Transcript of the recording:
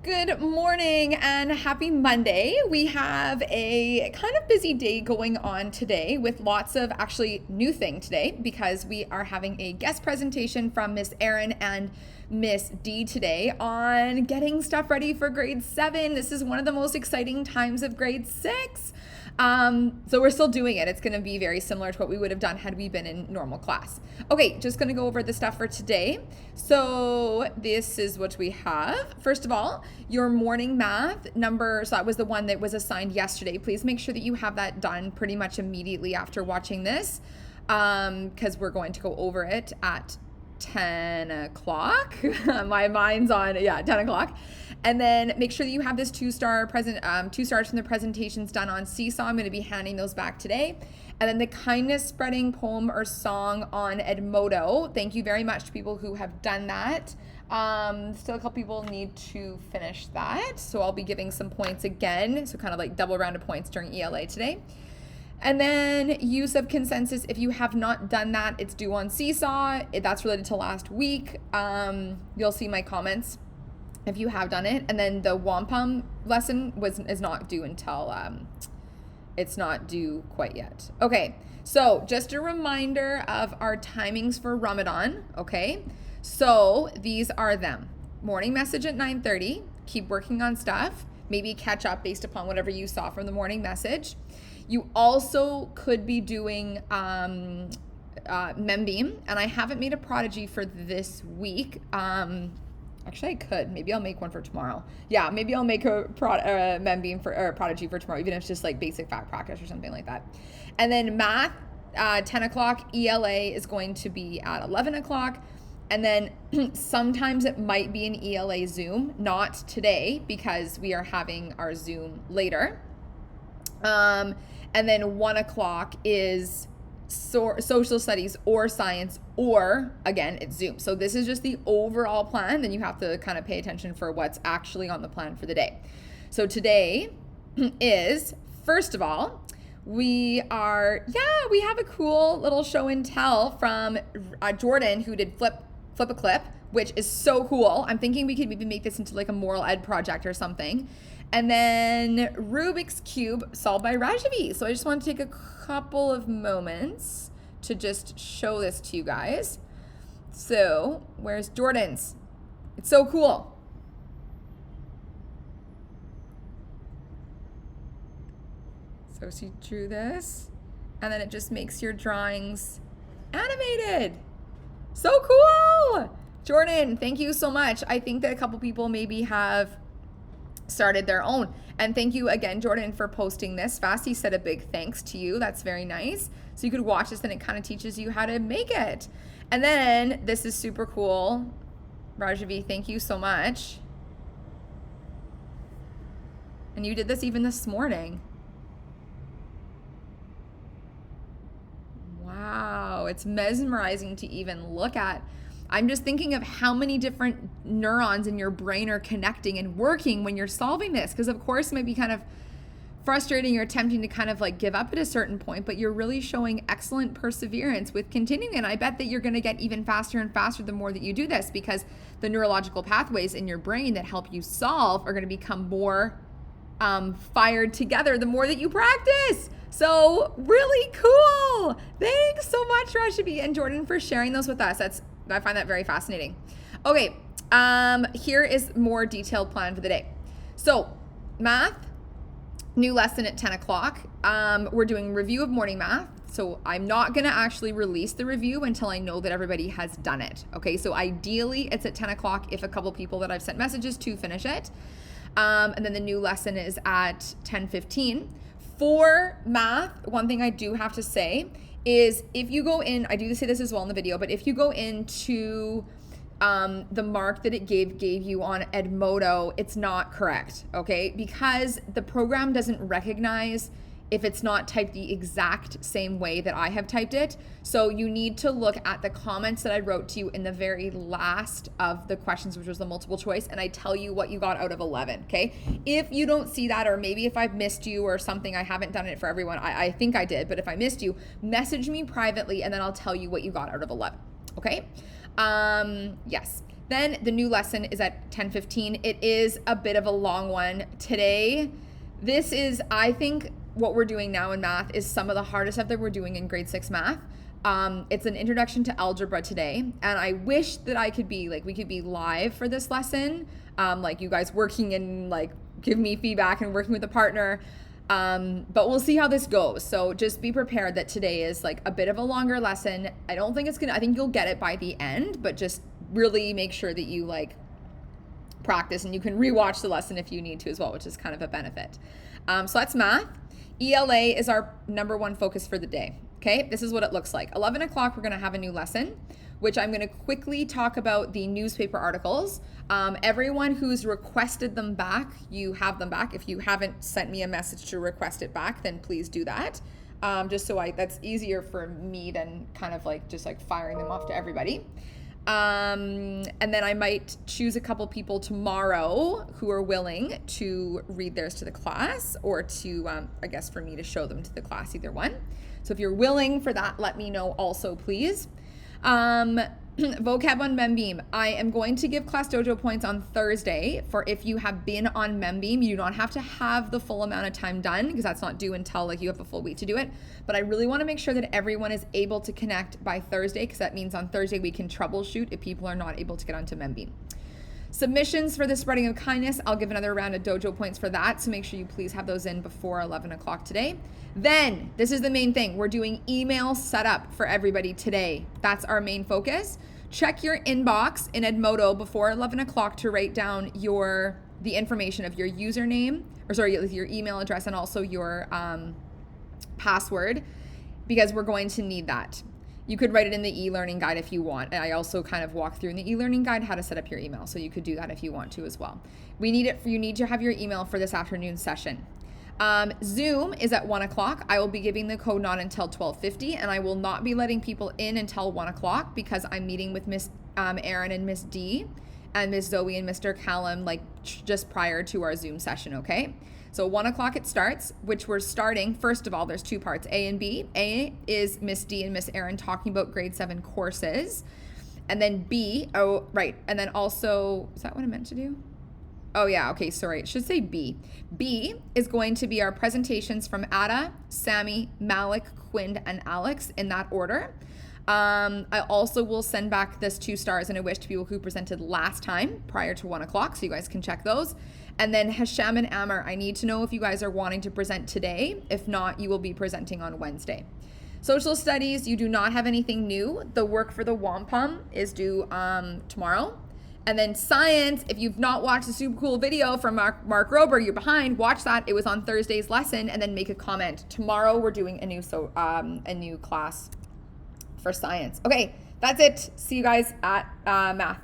Good morning and happy Monday. We have a kind of busy day going on today with lots of actually new thing today because we are having a guest presentation from Miss Erin and Miss D today on getting stuff ready for grade 7. This is one of the most exciting times of grade 6. So we're still doing it. It's going to be very similar to what we would have done had we been in normal class. Okay, just going to go over the stuff for today. So this is what we have. First of all, your morning math number, so that was the one that was assigned yesterday. Please make sure that you have that done pretty much immediately after watching this, because we're going to go over it at 10 o'clock. My mind's on, 10 o'clock. And then make sure that you have this 2 stars from the presentations done on Seesaw. I'm going to be handing those back today. And then the kindness spreading poem or song on Edmodo. Thank you very much to people who have done that. Still a couple people need to finish that. So I'll be giving some points again. So kind of like double round of points during ELA today. And then use of consensus. If you have not done that, it's due on Seesaw. That's related to last week. You'll see my comments if you have done it. And then the wampum lesson is not due until, it's not due quite yet. Okay, so just a reminder of our timings for Ramadan, okay? So these are them. Morning message at 9:30, keep working on stuff, maybe catch up based upon whatever you saw from the morning message. You also could be doing Membeam, and I haven't made a Prodigy for this week. Actually, I could. Maybe I'll make one for tomorrow. Yeah, maybe I'll make a Membeam or Prodigy for tomorrow, even if it's just like basic fact practice or something like that. And then math, 10 o'clock. ELA is going to be at 11 o'clock. And then sometimes it might be an ELA Zoom, not today because we are having our Zoom later. And then 1 o'clock is social studies or science, or again, it's Zoom. So this is just the overall plan. Then you have to kind of pay attention for what's actually on the plan for the day. So today is, first of all, we have a cool little show and tell from Jordan, who did Flip a Clip, which is so cool. I'm thinking we could maybe make this into like a moral ed project or something. And then Rubik's Cube solved by Rajavi. So I just want to take a couple of moments to just show this to you guys. So where's Jordan's? It's so cool. So she drew this, and then it just makes your drawings animated. So cool! Jordan, thank you so much. I think that a couple people maybe have started their own. And thank you again, Jordan, for posting this. Fasty said a big thanks to you. That's very nice. So you could watch this and it kind of teaches you how to make it. And then this is super cool. Rajavi, thank you so much. And you did this even this morning. Wow, it's mesmerizing to even look at. I'm just thinking of how many different neurons in your brain are connecting and working when you're solving this. Because of course it might be kind of frustrating or tempting to kind of like give up at a certain point, but you're really showing excellent perseverance with continuing. And I bet that you're going to get even faster and faster the more that you do this, because the neurological pathways in your brain that help you solve are going to become more fired together the more that you practice. So really cool. Thanks so much, Rashabi and Jordan, for sharing those with us. I find that very fascinating. Okay, here is more detailed plan for the day. So math, new lesson at 10 o'clock. We're doing review of morning math. So I'm not gonna actually release the review until I know that everybody has done it. Okay, so ideally it's at 10 o'clock if a couple people that I've sent messages to finish it. And then the new lesson is at 10:15. For math, one thing I do have to say is if you go in, I do say this as well in the video, but if you go into the mark that it gave you on Edmodo, it's not correct, okay? Because the program doesn't recognize if it's not typed the exact same way that I have typed it. So you need to look at the comments that I wrote to you in the very last of the questions, which was the multiple choice, and I tell you what you got out of 11, okay? If you don't see that, or maybe if I've missed you or something, I haven't done it for everyone, I think I did, but if I missed you, message me privately and then I'll tell you what you got out of 11, okay? Yes. Then the new lesson is at 10:15. It is a bit of a long one today. This is, I think, what we're doing now in math is some of the hardest stuff that we're doing in grade 6 math. It's an introduction to algebra today, and I wish that I could be we could be live for this lesson, like you guys working and like give me feedback and working with a partner. But we'll see how this goes. So just be prepared that today is like a bit of a longer lesson. I think you'll get it by the end, but just really make sure that you like practice, and you can rewatch the lesson if you need to as well, which is kind of a benefit. So that's math. ELA is our number one focus for the day. Okay, this is what it looks like. 11 o'clock, we're gonna have a new lesson, which I'm gonna quickly talk about the newspaper articles. Everyone who's requested them back, you have them back. If you haven't sent me a message to request it back, then please do that. Just so that's easier for me than kind of like just like firing them off to everybody. And then I might choose a couple people tomorrow who are willing to read theirs to the class, or to, I guess for me to show them to the class, either one. So if you're willing for that, let me know also, please. Vocab on Membeam. I am going to give Class Dojo points on Thursday for if you have been on Membeam. You do not have to have the full amount of time done, because that's not due until like you have a full week to do it. But I really want to make sure that everyone is able to connect by Thursday, because that means on Thursday we can troubleshoot if people are not able to get onto Membeam. Submissions for the spreading of kindness, I'll give another round of dojo points for that, so make sure you please have those in before 11 o'clock today. Then, this is the main thing, we're doing email setup for everybody today. That's our main focus. Check your inbox in Edmodo before 11 o'clock to write down the information of your username, your email address, and also your password, because we're going to need that. You could write it in the e-learning guide if you want. And I also kind of walk through in the e-learning guide how to set up your email. So you could do that if you want to as well. You need to have your email for this afternoon session. Zoom is at 1 o'clock. I will be giving the code not until 12:50, and I will not be letting people in until 1 o'clock because I'm meeting with Miss Erin and Miss D and Miss Zoe and Mr. Callum just prior to our Zoom session, okay? So 1 o'clock it starts, which we're starting. First of all, there's two parts, A and B. A is Miss D and Miss Erin talking about grade 7 courses. And then B, and then also, is that what I meant to do? Oh yeah, okay, sorry, it should say B. B is going to be our presentations from Ada, Sammy, Malik, Quind, and Alex in that order. I also will send back this 2 stars and a wish to people who presented last time prior to 1 o'clock, so you guys can check those. And then Hasham and Amr, I need to know if you guys are wanting to present today. If not, you will be presenting on Wednesday. Social studies, you do not have anything new. The work for the wampum is due tomorrow. And then science, if you've not watched the super cool video from Mark Rober, you're behind. Watch that. It was on Thursday's lesson, and then make a comment. Tomorrow we're doing a new class for science. Okay, that's it. See you guys at math.